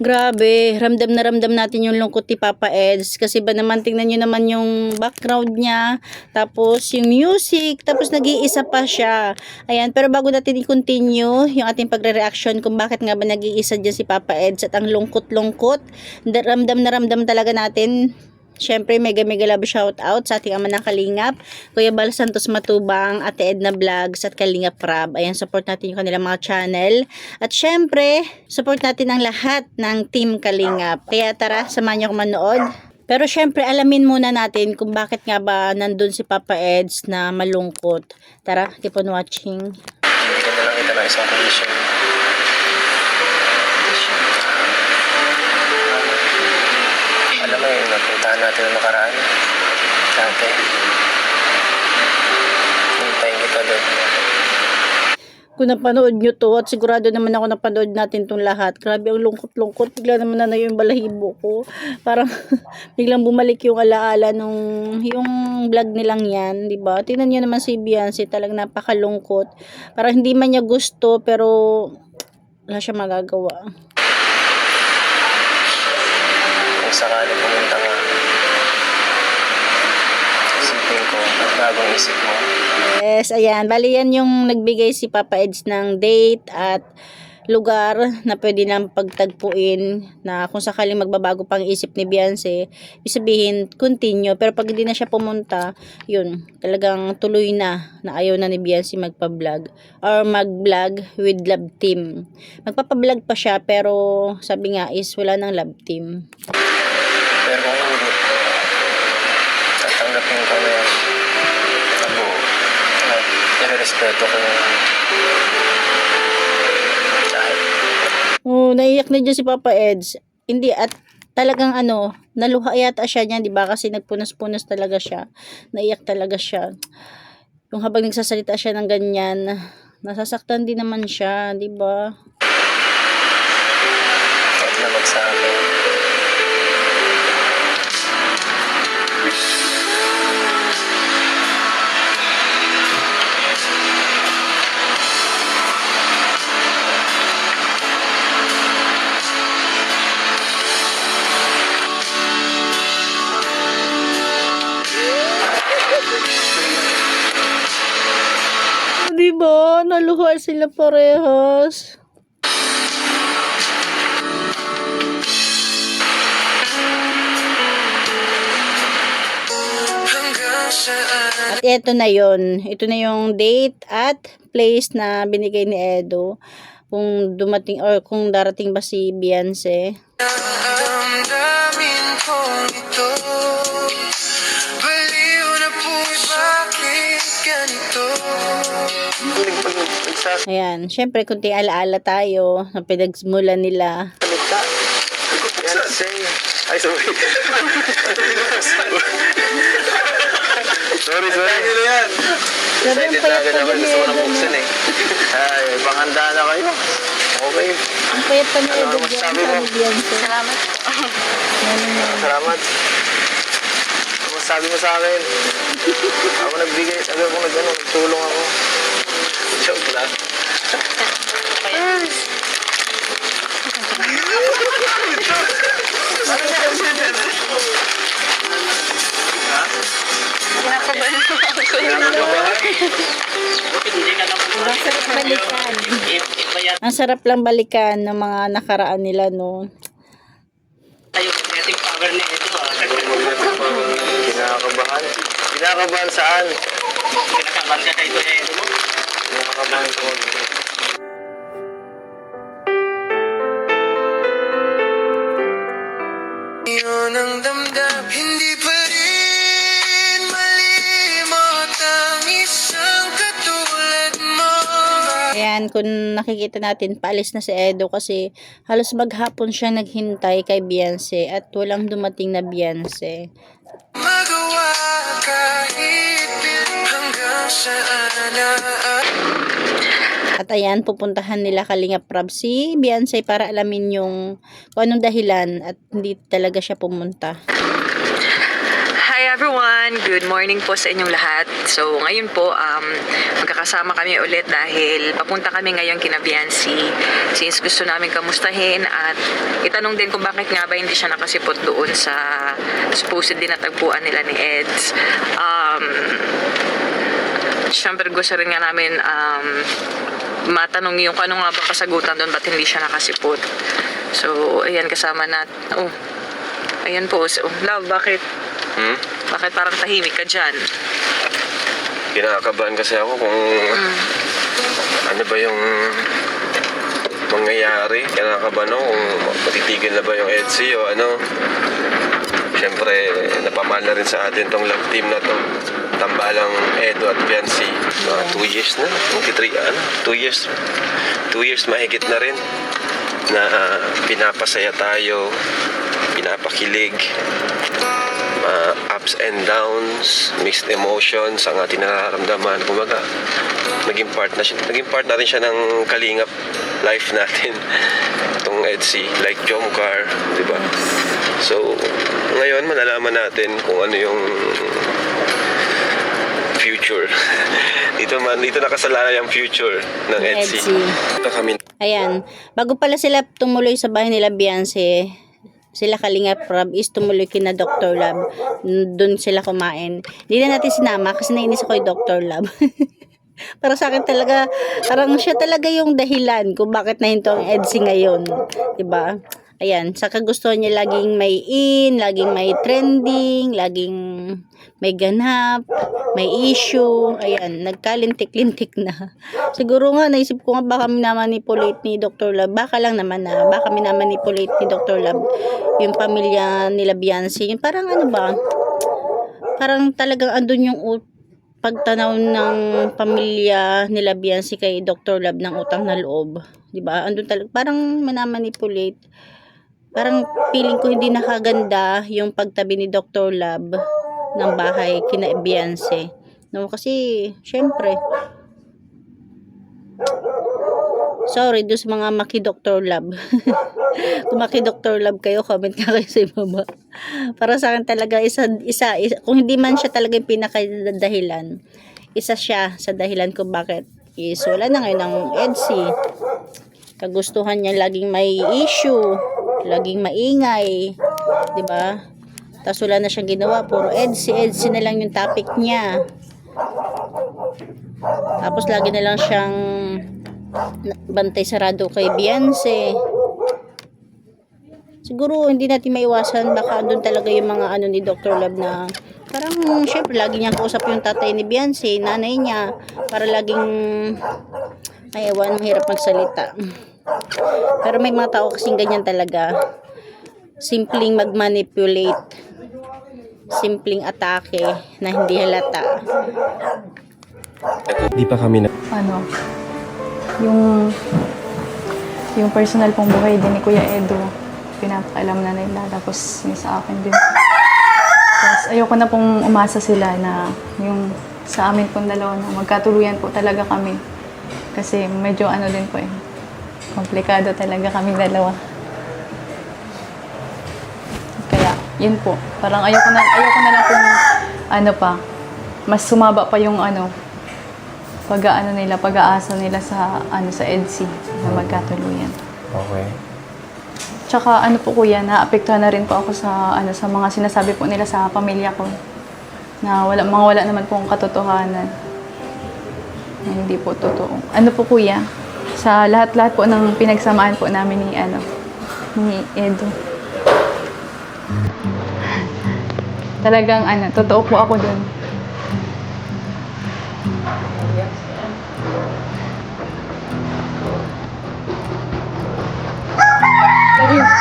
Grabe, ramdam na ramdam natin yung lungkot ni Papa Eds. Kasi ba naman, tingnan nyo naman yung background niya. Tapos yung music. Tapos nag-iisa pa siya. Ayan, pero bago natin i-continue yung ating pagre-reaction kung bakit nga ba nag-iisa dyan si Papa Eds at ang lungkot-lungkot. Ramdam na ramdam talaga natin. Syempre, mega love shout out sa ating ama ng Kalingap, Kuya Bal Santos Matubang, Ate Edna Vlogs at Kalingap Rab. Ayan, support natin yung kanilang mga channel. At syempre, support natin ang lahat ng Team Kalingap. Kaya tara, samahan niyo ako manood. Pero syempre, alamin muna natin kung bakit nga ba nandun si Papa Eds na malungkot. Tara, keep on watching. Hindi na lang ito ng isang condition. Alam mo yung napuntahan natin ng nakaraan. Dati. Hintayin kita doon. Kung napanood nyo to, at sigurado naman ako napanood natin tong lahat. Grabe ang lungkot-lungkot. Bigla naman na yung balahibo ko. Parang biglang bumalik yung alaala nung yung vlog nilang yan, di ba? Tingnan niyo naman si Beyonce, talagang napakalungkot. Parang hindi man niya gusto, pero wala siya magagawa. Kung sakali pumunta nga, isipin ko, bagong isip mo. Yes, ayan. Bali yan yung nagbigay si Papa Eds ng date at lugar na pwede nang pagtagpuin na kung sakaling magbabago pang isip ni Beyonce, isabihin continue. Pero pag hindi na siya pumunta, yun, talagang tuloy na ayaw na ni Beyonce magpa-vlog or mag-vlog with love team. Magpapa-vlog pa siya pero sabi nga is wala nang love team. Pero kung hindi, tatanggapin ko na yan. Tabuo. At nire-respeto ko na dahil. Oh, naiyak na dyan si Papa Eds. Hindi, at talagang naluha yata siya niyan, di ba? Kasi nagpunas-punas talaga siya. Naiyak talaga siya. Yung habang nagsasalita siya ng ganyan, nasasaktan din naman siya, di ba? Huwag na magsabi. Di ba? Naluha sila parehas. At ito na yon. Ito na yung date at place na binigay ni Edo. Kung dumating or kung darating ba si Beyonce. Ayan, syempre kunting alaala tayo na pinagsimulan nila. Salita. Beyonce. Ay, sorry. sorry. Ano yan? Excited na agad naman. Gusto ko na buksan eh. Ay, panghanda na kayo. Okay. Ang payat pa ni Ano Edo ang dyan, masabi mo? sabi Beyonce. Salamat. Salamat. Ano masabi mo sa akin? Ako nagbigay. Sabi ako nagtulong ako. Joke lang. Kinakabahan mo ako. Ang sarap balikan. Ang sarap lang balikan ng mga nakaraan nila, no? Kinakabahan? Kinakabahan saan? Kinakabahan ka kay Kuya Edo mo? Kinakabahan ko. Yun ang damdam, hindi pa rin malimot ang isang katulad mo. Ayan, kung nakikita natin, paalis na si Edo kasi halos maghapon siya naghintay kay Beyonce at walang dumating na Beyonce. Magawa kahit hanggang saan na. At ayan, pupuntahan nila Kalingap Rab si Beyonce para alamin yung kung anong dahilan at hindi talaga siya pumunta. Hi everyone! Good morning po sa inyong lahat. So, ngayon po, magkakasama kami ulit dahil papunta kami ngayon kina Biancy. Since gusto namin kamustahin at itanong din kung bakit nga ba hindi siya nakasipot doon sa supposed din na tagpuan nila ni Eds. Siyempre gusto rin nga namin matanong yung ano nga ba kasagutan doon, ba't hindi siya nakasipot. So, ayan, kasama natin. Oh, ayan po. So, love, bakit? Bakit parang tahimik ka dyan? Kinakabahan kasi ako kung ano ba yung mangyayari. Kinakabahan ako kung matitigil na ba yung EDSI o ano. Siyempre, napamahal na rin sa atin tong love team na to. Tambalang Edo at Biancy. 2 years na. 2 years mahigit na rin na pinapasaya tayo, pinapakilig, ups and downs, mixed emotions ang ating nararamdaman. Kumbaga, naging part na rin siya ng kalingap life natin. Itong EDSI, like Jomcar, di ba? So, ngayon malalaman natin kung ano yung future. dito nakasalalay ang future ng EDSI. Ito kami. Ayan, bago pala sila tumuloy sa bahay nila Beyonce, sila Kalingap Rob is tumuloy kina Dr. Lab. Doon sila kumain. Hindi na natin sinama kasi nainis ako kay Dr. Lab. Para sa akin talaga, parang siya talaga yung dahilan kung bakit nahinto ang EDSI ngayon. Diba? Ayan, sa kagustuhan niya laging may laging may trending, laging may ganap, may issue. Ayan, nagkalintik-lintik na. Siguro nga, naisip ko nga baka minamanipulate ni Dr. Lab. Baka lang naman na, baka minamanipulate ni Dr. Lab yung pamilya nila Beyonce. Yung parang ano ba, parang talagang andun yung pagtanaw ng pamilya nila Beyonce kay Dr. Lab ng utang na loob. Diba? Andun talaga, parang minamanipulate. Parang feeling ko hindi nakaganda yung pagtabi ni Dr. Lab ng bahay kina Beyonce. No, kasi syempre sorry doon sa mga maki Dr. Lab. Kung maki Dr. Lab kayo, comment ka kayo sa ibaba. Para sa akin talaga isa, kung hindi man siya talaga yung pinakadahilan, isa siya sa dahilan kung bakit is wala na ngayon ng EDSI. Kagustuhan niya laging may issue, laging maingay, 'di ba? Tapos wala na siyang ginawa, puro EDSI na lang yung topic niya. Tapos lagi na lang siyang bantay sarado kay Beyonce. Siguro hindi natin maiwasan, baka doon talaga yung mga ano ni Dr. Lab na parang syempre lagi niyang kausap yung tatay ni Beyonce, nanay niya, para laging ay ewan, mahirap magsalita. Pero may mga tao kasing ganyan talaga. Simpleng mag-manipulate. Simpleng atake na hindi halata. Di pa kami na... Ano, yung personal pong buhay din ni Kuya Edo, pinapaalam na nila, tapos yung sa akin din. Tapos ayoko na pong umasa sila na yung sa amin pong dalawa na magkatuluyan po talaga kami. Kasi medyo ano din po komplikado talaga kaming dalawa. Kaya, yun po. Parang ayoko na lang pong mas sumaba pa yung pag-aasa nila sa sa EDSI na magkatuluyan. Okay. Tsaka po kuya, naapektuhan na rin po ako sa sa mga sinasabi po nila sa pamilya ko. Na wala naman pong katotohanan. Na hindi po totoo. Po kuya, sa lahat-lahat po ng pinagsamaan po namin ni Edo. Talagang totoo po ako dun.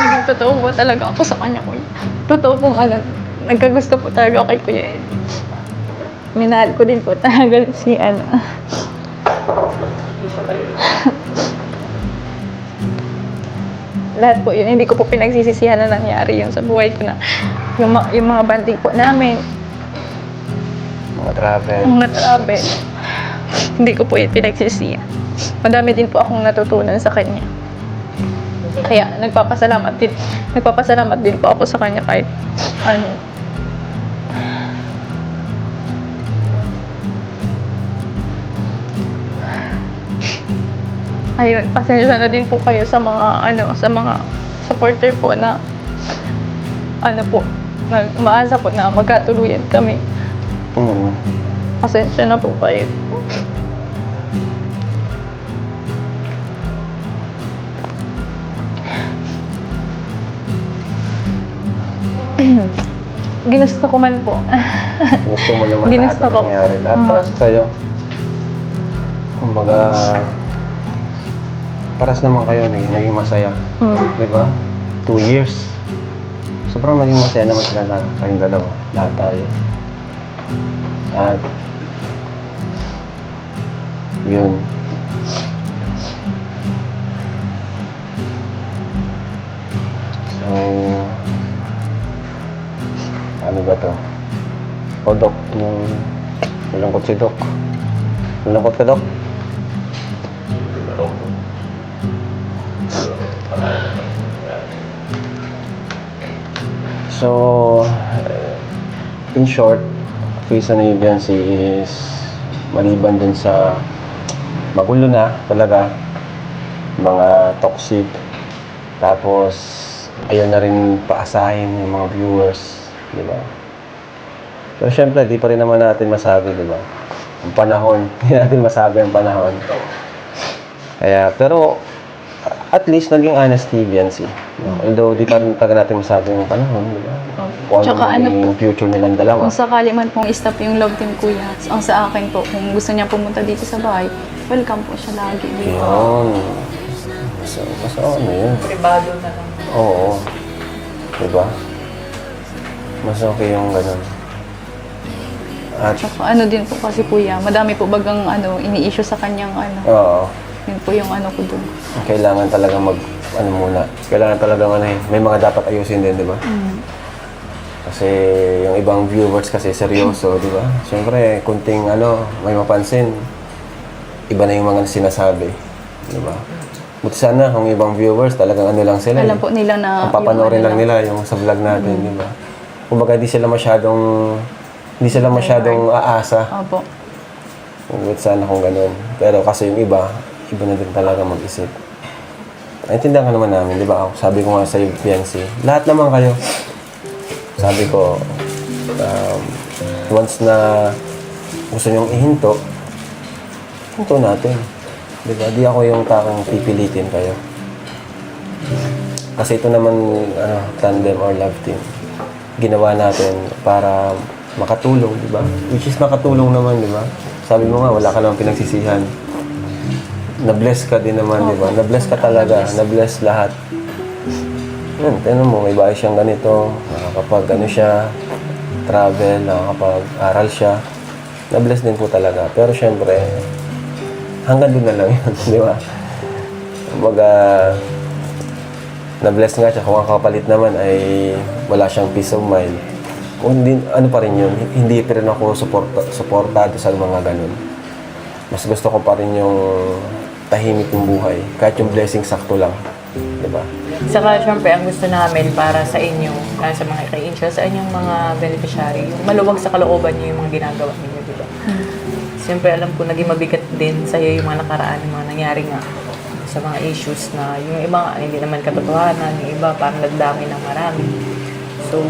Naging totoo po talaga ako sa kanya, kuya. Totoo po nagkagusto po talaga ako kay Kuya Edo. Minahal ko din po talaga si lahat po yun, hindi ko po pinagsisisihan na nangyari yun sa buhay ko na yung mga banding po namin. Mga travel. Hindi ko po yun pinagsisihan. Madami din po akong natutunan sa kanya. Kaya nagpapasalamat din po ako sa kanya kahit Ayun, pasensya na din po kayo sa mga sa mga supporter po na po, umaasa po na magkatuluyan kami. Oo. Pasensya na po kayo. Ginusto ko man po. Gusto mo naman lahat Ginusto na ko. nangyari. Lahat para sa sa'yo. Kumbaga, paras naman kayo, naging masaya. Di ba? 2 years. Sobrang naging masaya naman sila lahat. Kayong dalawa. Lahat tayo. At, yun. So, ano ba to? O, Dok, malungkot si Dok. Malungkot ka, Dok? So, in short, Face and Agency is maliban dun sa magulo na talaga, mga toxic, tapos ayaw na rin paasahin yung mga viewers, di ba? Pero syempre, di pa rin naman natin masabi, di ba? Ang panahon, hindi natin masabi ang panahon. Kaya, pero at least naging honest yan si. Although di pa rin talaga natin masabi yung panahon, di ba? Kung Tsaka ano yung future nilang dalawa. Kung sakali man pong stop yung love team kuya, ang sa akin po, kung gusto niya pumunta dito sa bahay, welcome po siya lagi dito. Yun. Mas ano yun? Privado na lang. Oo. Diba? Mas okay yung ganun. At, Tsaka din po kasi kuya, madami po bagang ini-issue sa kanyang oo. Yun po yung ko dun. Kailangan talaga muna. Kailangan talaga may mga dapat ayusin din, di ba? Kasi yung ibang viewers kasi seryoso, di ba? Siyempre, kunting may mapansin, iba na yung mga sinasabi, di ba? Buti sana kung ibang viewers talagang lang sila. Alam po nila na Ang papanoorin lang nila yung sa vlog natin, di ba? Kumbaga di sila masyadong aasa. Opo. Buti sana kung ganun. Pero kasi yung iba na din talaga mag-isip. Naintindihan ka naman namin, di ba? Sabi ko nga sa Biancy, lahat naman kayo. Sabi ko, once na gusto nyong ihinto, hinto natin. Di ba? Di ako yung takong pipilitin kayo. Kasi ito naman, tandem or love team. Ginawa natin para makatulong, di ba? Which is nakatulong naman, di ba? Sabi mo nga, wala ka namang pinagsisihan. Na-bless ka din naman, di ba? Na-bless ka talaga. Na-bless lahat. Tignan mo, may bahay siyang ganito. Nakakapag siya, travel, nakakapag-aral siya. Na-bless din po talaga. Pero syempre, hanggang doon na lang yun, di ba? Kumbaga, na-bless nga siya. Kung ang kapalit naman ay wala siyang peace of mind. Kung hindi, pa rin yun, hindi pa rin ako supportado sa mga ganun. Mas gusto ko pa rin yung tahimik yung buhay. Kahit yung blessing sakto lang. Diba? Saka, syempre, ang gusto namin para sa inyo, sa mga ka-angel, sa inyong mga beneficiary, yung maluwag sa kalooban niyo yung mga ginagawa ninyo, di ba? Siyempre, alam ko, naging mabigat din sa'yo yung mga nakaraan, yung mga nangyari nga sa mga issues na yung iba hindi naman katotohanan, yung iba parang nagdami ng marami. So,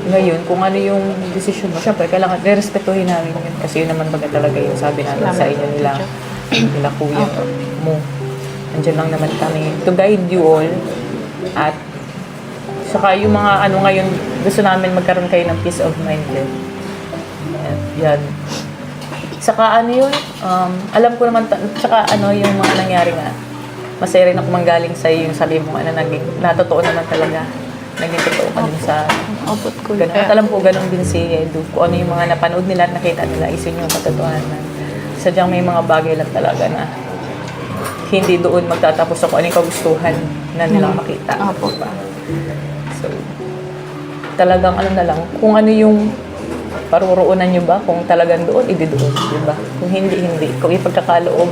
ngayon, kung ano yung decision mo, syempre, kailangan respetuhin namin yun. Kasi yun naman baga talaga yung sabi namin sa inyo nila kuya mo. Andiyan lang naman kami to guide you all. At saka yung mga ngayon, gusto namin magkaroon kayo ng peace of mind din. At yan. Saka yun, alam ko naman, saka yung mga nangyari nga, masaya rin ako manggaling sa'yo yung sabi mo, naging, natotoo naman talaga. Naging totoo ka din sa Opo, ganun. At alam ko, ganun din si Edu. Kung ano yung mga napanood nila at nakita nila, isin yung katotohanan. Sadyang may mga bagay lang talaga na hindi doon magtatapos ako ano yung kagustuhan na nila makita. Opo. Diba? So, talagang na lang, kung ano yung paruroonan nyo ba, kung talagang doon, doon, diba? Kung hindi. Kung ipagkakaloob,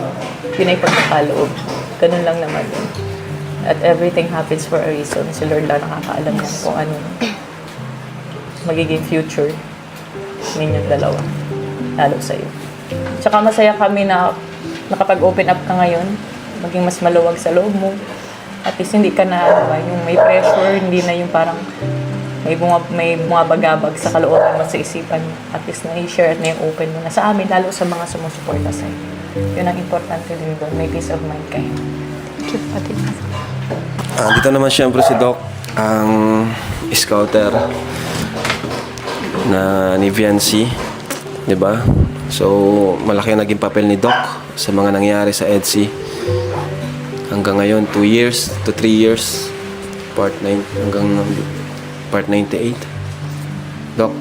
yun ay pagkakaloob. Ganun lang naman yun. At everything happens for a reason. Si Lord lang nakakaalam yan kung ano magiging future ninyong dalawa. Lalo sa'yo. Tsaka masaya kami na nakapag-open up ka ngayon maging mas maluwag sa loob mo. At least hindi ka na, ano ba, yung may pressure, hindi na yung parang may mga bagabag sa kalooban mo sa isipan mo. At least na-share at na yung open mo na sa amin, lalo sa mga sumusuporta sa'yo. Yun ang importante din doon, may peace of mind kayo. Thank you, Ate. Dito naman siyempre si Doc, ang scouter na ni Viancy, di ba? So, malaki ang naging papel ni Doc sa mga nangyari sa EDSI. Hanggang ngayon, 2 years to 3 years, hanggang part 98. Doc,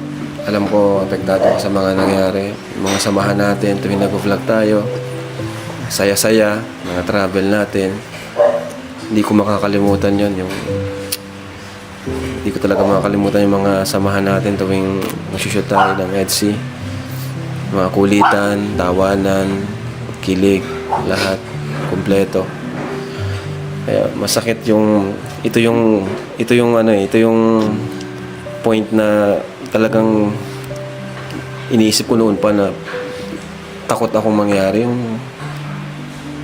alam ko, apektado ka sa mga nangyari, mga samahan natin, tuwing nag-vlog tayo, saya-saya, mga travel natin. Hindi ko makakalimutan yon, hindi ko talaga makakalimutan yung mga samahan natin tuwing mag-shoot tayo ng EDSI. Mga kulitan, tawanan, kilig, lahat, kompleto. Kaya masakit ito yung point na talagang iniisip ko noon pa na takot akong mangyari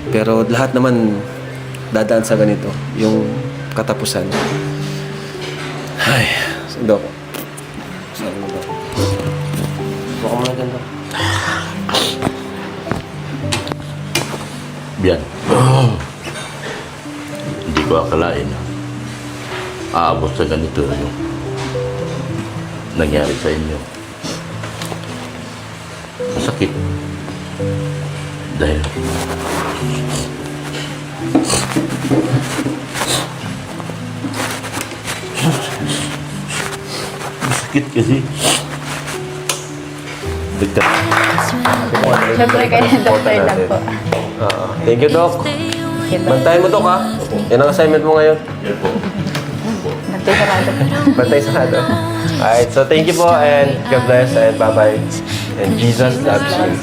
pero lahat naman dadaan sa ganito, yung katapusan. Ay, Dok. Sabi mo, Dok. Baka mga ganda. Biyan. Hindi ko akalain na aabot sa ganito yung nangyari sa inyo. Masakit. Dahil masakit kasi Siyempre kayo, Dr. lang po. Thank you, Doc. Bantayan mo, Doc, ha? Yan ang assignment mo ngayon. Nagtay sarado po. Bantay sarado. Alright, so thank you po and God bless and bye-bye. And Jesus loves you.